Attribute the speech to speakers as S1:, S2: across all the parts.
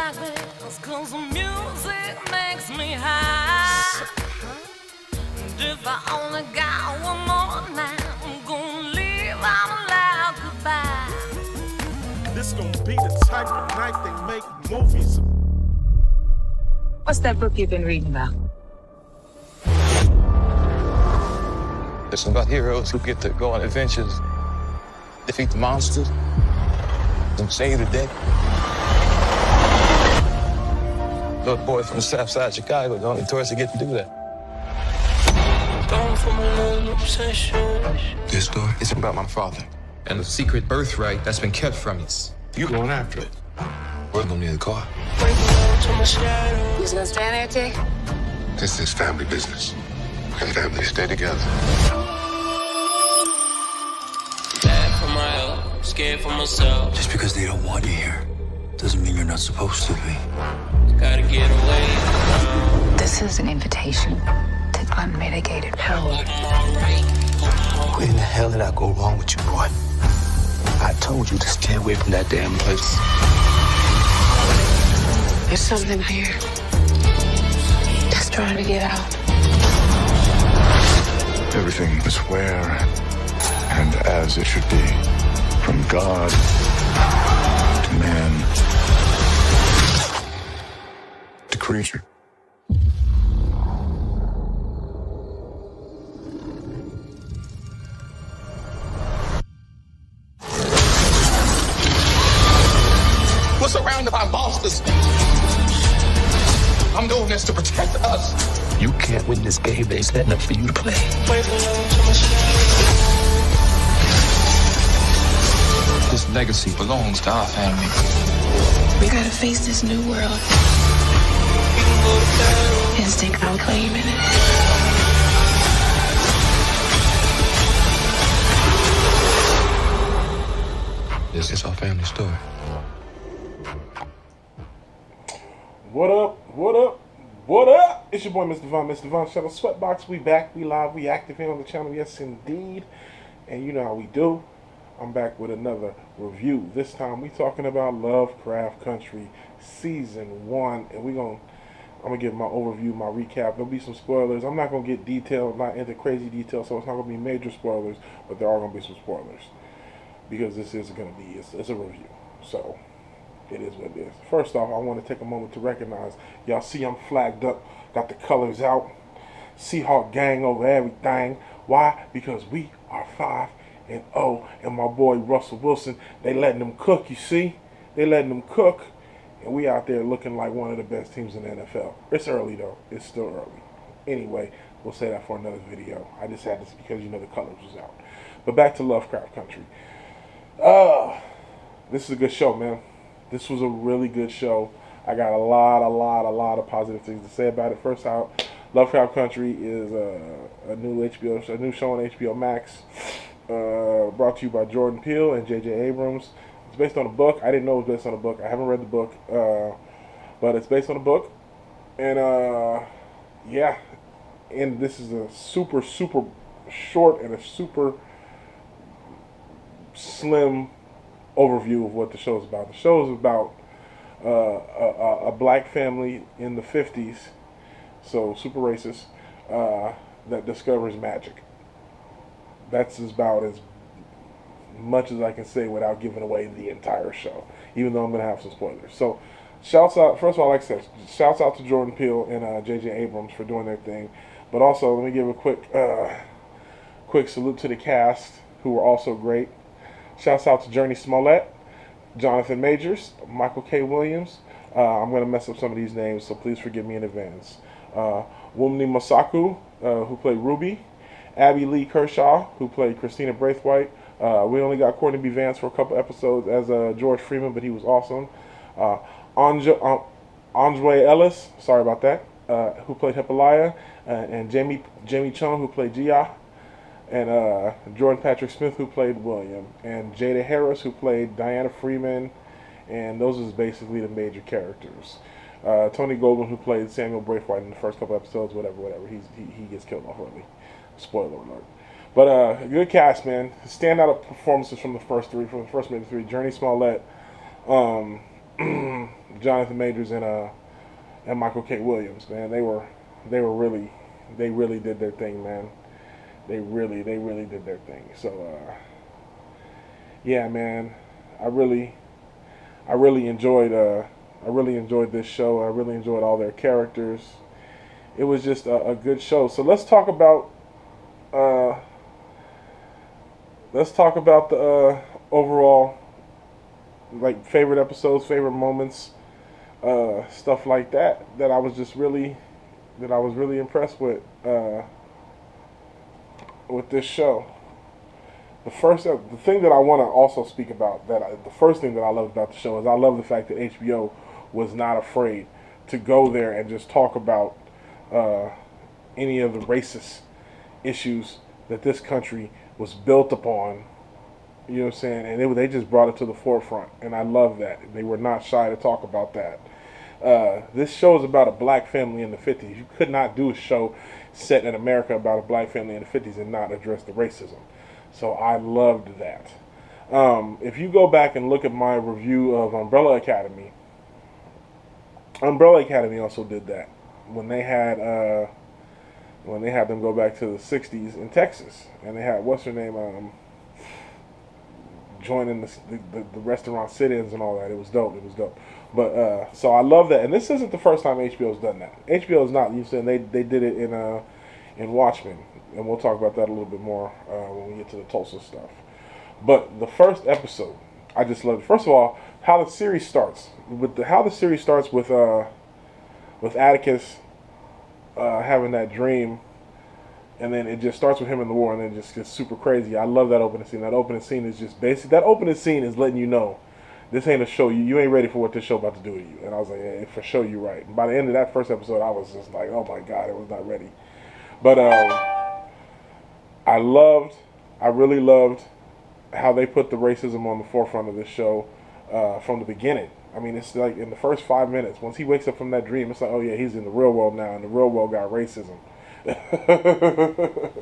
S1: like this, 'cause the music makes me high. And if I only got one more night, I'm gonna leave out a loud goodbye.
S2: This gonna be the type of night they make movies.
S3: What's that book you've been reading about?
S4: It's about heroes who get to go on adventures, defeat the monsters, and save the day. Little boy from the south side of Chicago, the only tourist to get to do that. This story is about my father and the secret birthright that's been kept from us. You going after it? We're gonna need a car.
S3: You just gonna stand there, Jake?
S4: This is family business, and families stay together.
S5: Bad for my health, scared for myself.
S6: Just because they don't want you here doesn't mean you're not supposed to be.
S5: Gotta get away.
S3: This is an invitation to unmitigated power.
S6: What in the hell did I go wrong with you, boy? I told you to stay away from that damn place.
S3: There's something here that's trying to get out.
S7: Everything is where and as it should be. From God to man to creature.
S4: We're surrounded by monsters. I'm doing this to protect us.
S6: You can't win this game they setting up for you to play.
S4: This legacy belongs to our family.
S3: We gotta face this new world and stake our claim in it.
S4: This is our family story.
S2: What up? What up? What up? It's your boy, Mr. Von Shuttle Sweatbox. We back, we live, we active here on the channel. Yes, indeed. And you know how we do. I'm back with another review. This time we talking about Lovecraft Country Season 1. And I'm gonna give my overview, my recap. There'll be some spoilers. I'm not gonna get detailed, not into crazy detail, so it's not gonna be major spoilers, but there are gonna be some spoilers. Because this is gonna be it's a review. So it is what it is. First off, I want to take a moment to recognize, y'all see I'm flagged up, got the colors out, Seahawk gang over everything. Why? Because we are 5-0, and my boy Russell Wilson, they letting them cook, you see? They letting them cook, and we out there looking like one of the best teams in the NFL. It's early though, it's still early. Anyway, we'll say that for another video. I just had this because you know the colors was out. But back to Lovecraft Country. This is a good show, man. This was a really good show. I got a lot of positive things to say about it. First out, Lovecraft Country is a new show on HBO Max, brought to you by Jordan Peele and J.J. Abrams. It's based on a book. I didn't know it was based on a book. I haven't read the book, but it's based on a book. And yeah, and this is a super short and a super slim overview of what the show is about. The show is about a black family in the 50s, so super racist, that discovers magic. That's about as much as I can say without giving away the entire show, even though I'm going to have some spoilers. So shouts out, first of all, like I said, shouts out to Jordan Peele and J.J. Abrams for doing their thing, but also let me give a quick salute to the cast, who were also great. Shouts out to Journey Smollett, Jonathan Majors, Michael K. Williams. I'm going to mess up some of these names, so please forgive me in advance. Wumni Masaku, who played Ruby. Abby Lee Kershaw, who played Christina Braithwaite. We only got Courtney B. Vance for a couple episodes as George Freeman, but he was awesome. Andre Ellis, sorry about that, who played Hippolyta. And Jamie Chung, who played Gia. And Jordan Patrick Smith, who played William, and Jada Harris, who played Diana Freeman, and those is basically the major characters. Tony Goldwyn, who played Samuel Braithwaite in the first couple episodes, whatever. He gets killed off early. Spoiler alert. But good cast, man. Standout performances from the first major three. Journey Smollett, Jonathan Majors and Michael K. Williams, man. They really did their thing, man. They really did their thing. So yeah, man, I really enjoyed this show. I really enjoyed all their characters. It was just a good show. So let's talk about the overall, like, favorite episodes, favorite moments, stuff like that. That I was really impressed with this show. The thing that I want to also speak about, the first thing that I love about the show is I love the fact that HBO was not afraid to go there and just talk about any of the racist issues that this country was built upon. You know what I'm saying? And they just brought it to the forefront, and I love that. They were not shy to talk about that. This show is about a black family in the 50s. You could not do a show set in America about a black family in the 50s and not address the racism. So I loved that. If you go back and look at my review of Umbrella Academy also did that when they had them go back to the 60s in Texas, and they had, what's her name, joining the restaurant sit-ins and all that. It was dope. But so I love that, and this isn't the first time HBO's done that. HBO's not. You said they did it in Watchmen, and we'll talk about that a little bit more when we get to the Tulsa stuff. But the first episode, I just loved it. First of all, how the series starts with Atticus having that dream, and then it just starts with him in the war, and then it just gets super crazy. I love that opening scene. That opening scene is just basic. That opening scene is letting you know this ain't a show. You ain't ready for what this show about to do to you. And I was like, yeah, for sure, you're right. And by the end of that first episode, I was just like, oh my God, I was not ready. But I really loved how they put the racism on the forefront of this show from the beginning. I mean, it's like in the first 5 minutes, once he wakes up from that dream, it's like, oh yeah, he's in the real world now, and the real world got racism.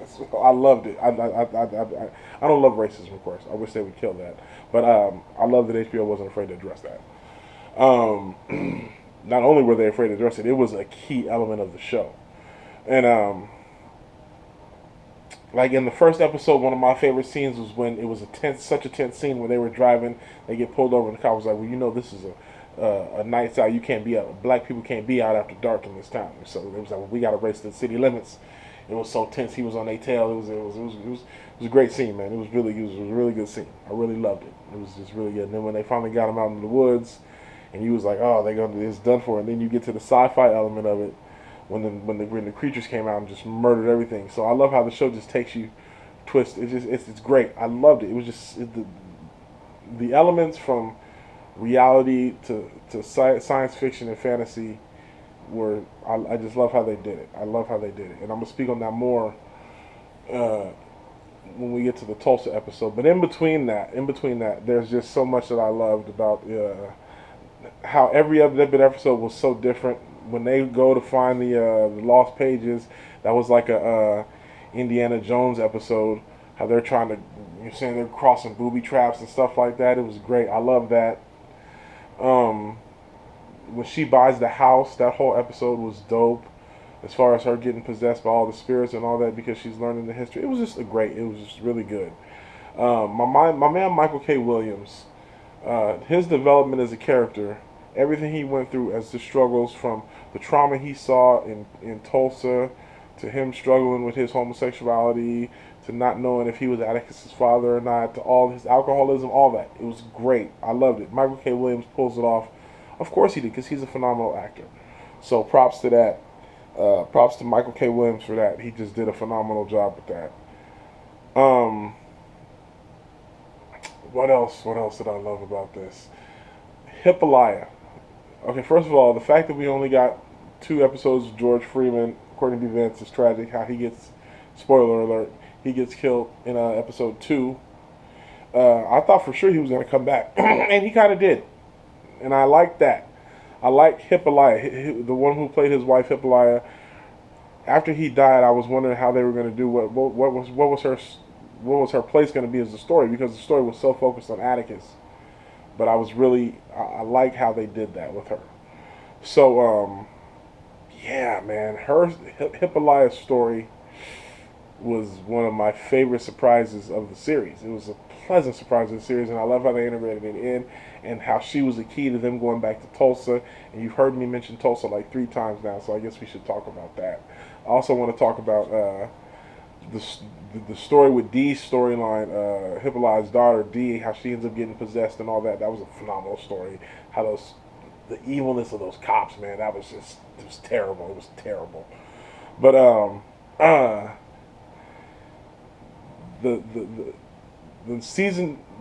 S2: So I loved it. I don't love racism, of course. I wish they would kill that. But I love that HBO wasn't afraid to address that. Not only were they afraid to address it, it was a key element of the show. And like in the first episode, one of my favorite scenes was when it was such a tense scene where they were driving, they get pulled over, and the cop was like, well, you know, this is a nights out. You can't be out. Black people can't be out after dark in this town. So it was like, well, we got to race the city limits. It was so tense. He was on their tail. It was a great a man. It was a really good scene. I really loved it. It was just really good. And then when they finally got him out in the woods, and he was like, oh, it's done for. And then you get to the sci-fi element of it when the creatures came out and just murdered everything. So I love how the show just takes you twist. It's great. I loved it. It was just the elements from reality to science fiction and fantasy were, I just love how they did it. I love how they did it, and I'm gonna speak on that more when we get to the Tulsa episode. But in between that, there's just so much that I loved about how every other episode was so different. When they go to find the lost pages, that was like a Indiana Jones episode. How they're trying to, you're saying they're crossing booby traps and stuff like that. It was great. I love that. When she buys the house, that whole episode was dope. As far as her getting possessed by all the spirits and all that, because she's learning the history, it was just really good. My man Michael K. Williams, his development as a character, everything he went through as the struggles, from the trauma he saw in Tulsa, to him struggling with his homosexuality, to not knowing if he was Atticus' father or not, to all his alcoholism, all that. It was great. I loved it. Michael K. Williams pulls it off. Of course he did, because he's a phenomenal actor. So props to that. Props to Michael K. Williams for that. He just did a phenomenal job with that. What else did I love about this? Hippolyta. Okay, first of all, the fact that we only got 2 episodes of George Freeman, according to events, is tragic. How he gets, spoiler alert, he gets killed in episode 2. I thought for sure he was going to come back, and he kind of did. And I like that. I like Hippolyta, the one who played his wife, Hippolyta. After he died, I was wondering how they were going to do what was her place going to be as the story, because the story was so focused on Atticus. But I like how they did that with her. So, yeah, man, her Hippolyta's story was one of my favorite surprises of the series. It was a pleasant surprise of the series, and I love how they integrated it in, and how she was the key to them going back to Tulsa. And you've heard me mention Tulsa like 3 times now, so I guess we should talk about that. I also want to talk about the story with Dee's storyline, Hippolyta's daughter Dee, how she ends up getting possessed and all that. That was a phenomenal story. How the evilness of those cops, man, it was terrible. It was terrible. But the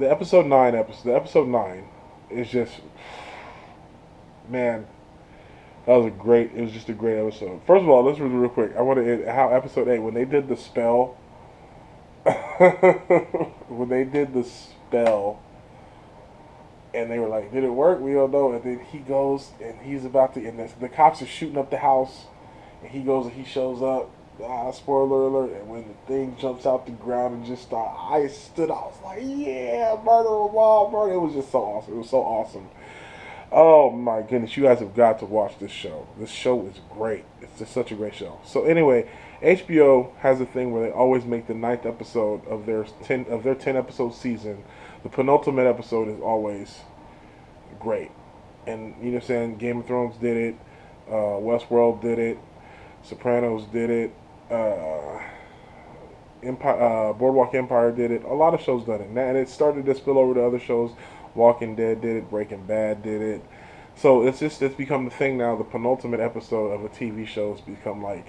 S2: episode 9 is just, man, it was just a great episode. First of all, let's real quick. I want to how episode 8, when they did the spell, and they were like, did it work? We don't know. And then he goes and he's about to, and the cops are shooting up the house, and he goes and he shows up. Spoiler alert! And when the thing jumps out the ground and just I was like, yeah, murder, wild murder. It was just so awesome. It was so awesome. Oh my goodness, you guys have got to watch this show. This show is great. It's just such a great show. So anyway, HBO has a thing where they always make the 9th episode of their 10 episode season. The penultimate episode is always great. And you know what I'm saying? Game of Thrones did it. Westworld did it. Sopranos did it. Boardwalk Empire did it. A lot of shows done it. And it started to spill over to other shows. Walking Dead did it. Breaking Bad did it. So it's become the thing now. The penultimate episode of a TV show has become like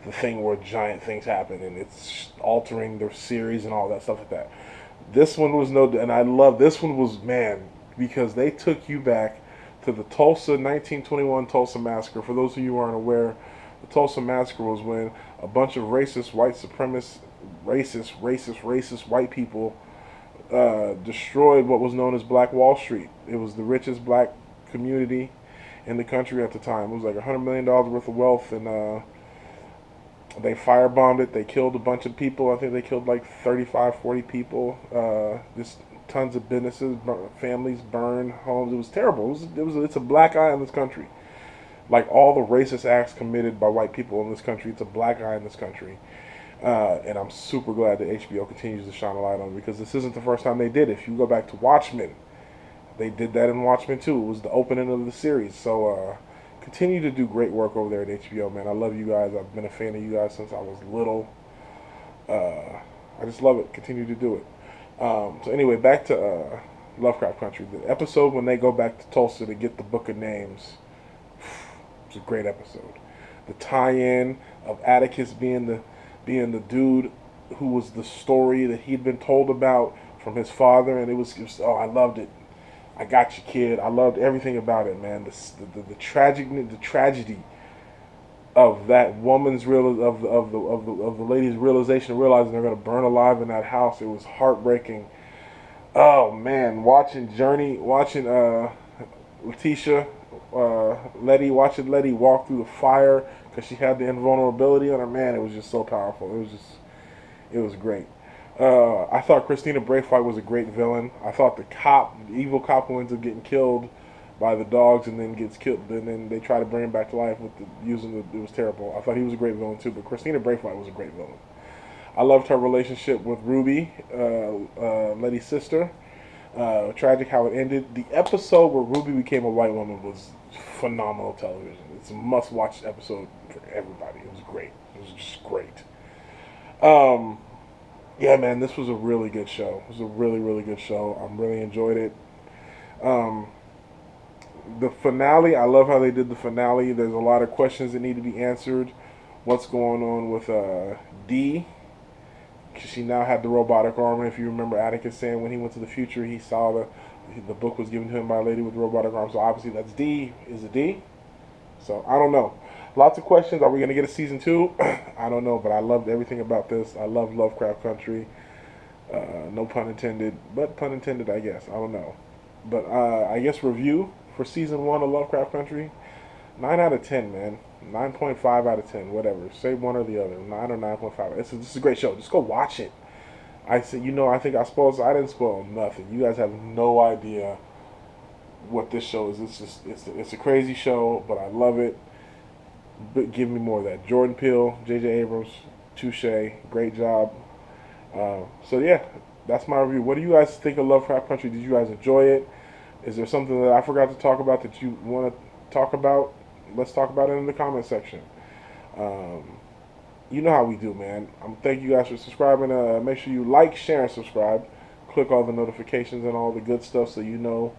S2: the thing where giant things happen, and it's altering their series and all that stuff like that. This one was and I love this one was, man, because they took you back to the 1921 Tulsa Massacre. For those of you who aren't aware, the Tulsa Massacre was when a bunch of racist, white supremacist, racist white people destroyed what was known as Black Wall Street. It was the richest black community in the country at the time. It was like $100 million worth of wealth, and they firebombed it. They killed a bunch of people. I think they killed like 35, 40 people. Just tons of businesses, families burned, homes. It was terrible. It's a black eye in this country. Like all the racist acts committed by white people in this country, it's a black eye in this country. And I'm super glad that HBO continues to shine a light on it, because this isn't the first time they did it. If you go back to Watchmen, they did that in Watchmen too. It was the opening of the series. So continue to do great work over there at HBO, man. I love you guys. I've been a fan of you guys since I was little. I just love it. Continue to do it. So anyway, back to Lovecraft Country. The episode when they go back to Tulsa to get the Book of Names, it's a great episode. The tie-in of Atticus being the dude who was the story that he'd been told about from his father, and it was I loved it. I got you, kid. I loved everything about it, man. The tragedy of that woman's of the lady's realizing they're gonna burn alive in that house. It was heartbreaking. Oh man, watching Letitia, watching Letty walk through the fire because she had the invulnerability on her. Man, it was just so powerful. It was great. I thought Christina Braithwaite was a great villain. I thought the evil cop who ends up getting killed by the dogs and then gets killed, and then they try to bring him back to life it was terrible. I thought he was a great villain too, but Christina Braithwaite was a great villain. I loved her relationship with Ruby, Letty's sister. Tragic how it ended. The episode where Ruby became a white woman was phenomenal television. It's a must-watch episode for everybody. It was great. It was just great. Yeah, man, this was a really good show. It was a really, really good show. I really enjoyed it. The finale, I love how they did the finale. There's a lot of questions that need to be answered. What's going on with Dee? She now had the robotic arm, and if you remember Atticus saying when he went to the future, he saw the book was given to him by a lady with the robotic arm. So obviously that's Dee. Is it Dee? So I don't know. Lots of questions. Are we going to get a season 2? I don't know, but I loved everything about this. I love Lovecraft Country. No pun intended, but pun intended, I guess. I don't know. But I guess review for season 1 of Lovecraft Country, 9 out of 10, man. 9.5 out of 10, whatever. Say one or the other. 9 or 9.5. This is a great show. Just go watch it. I said, I think I didn't spoil nothing. You guys have no idea what this show is. It's a crazy show, but I love it. But give me more of that. Jordan Peele, J.J. Abrams, touche, great job. So yeah, that's my review. What do you guys think of Lovecraft Country? Did you guys enjoy it? Is there something that I forgot to talk about that you want to talk about? Let's talk about it in the comment section. You know how we do, man. Thank you guys for subscribing. Make sure you like, share, and subscribe. Click all the notifications and all the good stuff so you know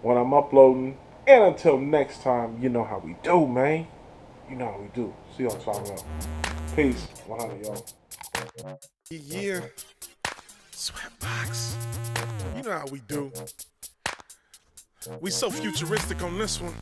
S2: when I'm uploading. And until next time, you know how we do, man. You know how we do. See y'all tomorrow. Peace. 100, y'all.
S8: Yeah. Sweatbox. You know how we do. We so futuristic on this one.